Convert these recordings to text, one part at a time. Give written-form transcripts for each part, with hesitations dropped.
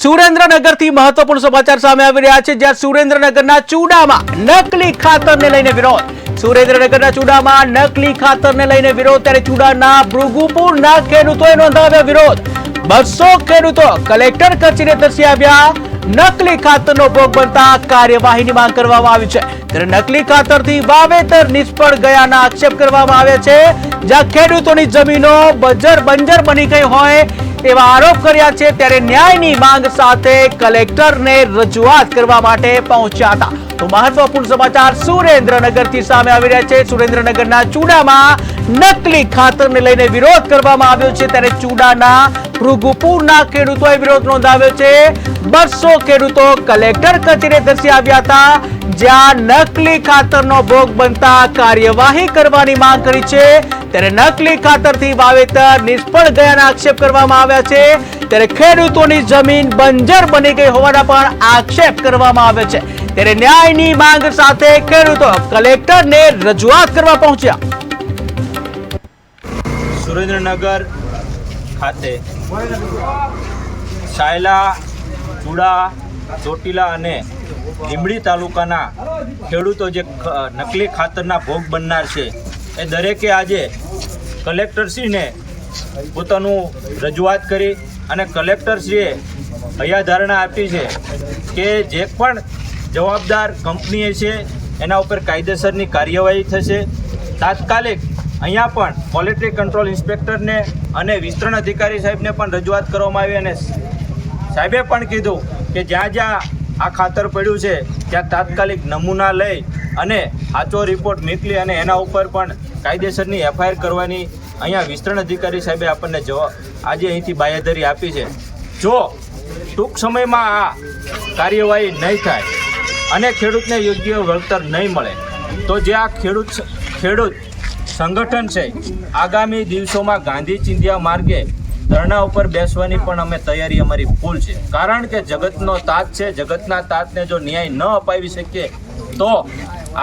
સુરેન્દ્રનગરથી મહત્વપૂર્ણ સમાચાર સામે આવી રહ્યા છે, જ્યાં સુરેન્દ્રનગરના ચૂડામાં નકલી ખાતરને લઈને વિરોધ. સુરેન્દ્રનગરના ચૂડામાં નકલી ખાતરને લઈને વિરોધ. ત્યારે ચૂડાના ભૃગુપુરના ખેડૂતોએ નોંધાવ્યો વિરોધ. 200 ખેડૂતો કલેક્ટર કચેરીએ ધસી આવ્યા. નકલી ખાતરનો ભોગ બનતા કાર્યવાહીની માંગ કરવામાં આવી છે. ત્યારે નકલી ખાતરથી વાવેતર નિષ્ફળ ગયાના આક્ષેપ કરવામાં આવ્યા છે, જ્યાં ખેડૂતોની જમીનો બંજર બની ગઈ હોય એવા આરોપ કર્યા છે. ત્યારે ન્યાયની માંગ સાથે કલેક્ટરને રજૂઆત કરવા માટે પહોંચ્યા હતા. તો મહત્વપૂર્ણ સમાચાર સુરેન્દ્રનગરથી સામે આવી રહ્યા છે. સુરેન્દ્રનગરના ચૂડામાં નકલી ખાતરને લઈને વિરોધ કરવામાં આવ્યો છે. ત્યારે ચૂડાના ભૃગુપુરના ખેડૂતોએ વિરોધ નોંધાવ્યો છે. 200 ખેડૂતો કલેક્ટર કચેરીએ ધસી આવ્યા હતા, જ્યાં નકલી ખાતરનો ભોગ બનતા કાર્યવાહી કરવાની માંગ કરી છે. ત્યારે નકલી ખાતરથી વાવેતર નિષ્ફળ ગયાના આક્ષેપ કરવામાં આવ્યા છે. ત્યારે ખેડૂતોની જમીન બંજર બની ગઈ હોવાના પણ આક્ષેપ કરવામાં આવે છે. ત્યારે ન્યાયની માંગ સાથે ખેડૂતો કલેક્ટરને રજૂઆત કરવા પહોંચ્યા. સુરેન્દ્રનગર ખાતે સાયલા, ચૂડા, ચોટીલા અને લીંબડી તાલુકાના ખેડૂતો જે નકલી ખાતરના ભોગ બનનાર છે, એ દરેકે આજે કલેક્ટરશ્રીને પોતાનું રજૂઆત કરી અને કલેક્ટરશ્રીએ હૈયાધારણા આપી છે કે જે પણ જવાબદાર કંપની છે એના ઉપર કાયદેસરની કાર્યવાહી થશે. તાત્કાલિક અહીંયા પણ ક્વોલિટી કંટ્રોલ ઇન્સ્પેક્ટરને અને વિસ્તરણ અધિકારી સાહેબને પણ રજૂઆત કરવામાં આવી અને સાહેબે પણ કીધું કે જ્યાં જ્યાં આ ખાતર પડ્યું છે ત્યાં તાત્કાલિક નમૂના લઈ અને સાચો રિપોર્ટ મોકલી અને એના ઉપર પણ કાયદેસરની એફઆઈઆર કરવાની અહીંયા વિસ્તરણ અધિકારી સાહેબે આપણને આજે અહીંથી બાંયધરી આપી છે. જો ટૂંક સમયમાં આ કાર્યવાહી નહીં થાય અને ખેડૂતને યોગ્ય વળતર નહીં મળે તો જે આ ખેડૂત સંગઠન છે, આગામી દિવસોમાં ગાંધી ચિંધ્યા માર્ગે ધરણા ઉપર બેસવાની પણ અમે તૈયારી અમારી ફૂલ છે. કારણ કે જગતનો તાત છે, જગતના તાતને જો ન્યાય ન અપાવી શકીએ તો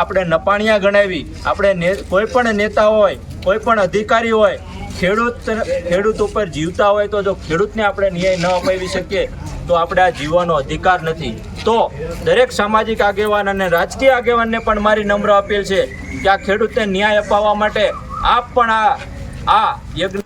આપણે નપાણિયા ગણાવી, આપણે કોઈ પણ નેતા હોય, કોઈ પણ અધિકારી હોય, ખેડૂત ઉપર જીવતા હોય તો જો ખેડૂતને આપણે ન્યાય ન અપાવી શકીએ તો આપણે આ જીવવાનો અધિકાર નથી. તો દરેક સામાજિક આગેવાન અને રાજકીય આગેવાનને પણ મારી નમ્ર અપીલ છે કે આ ખેડૂતને ન્યાય અપાવવા માટે આપ પણ આ યજ્ઞ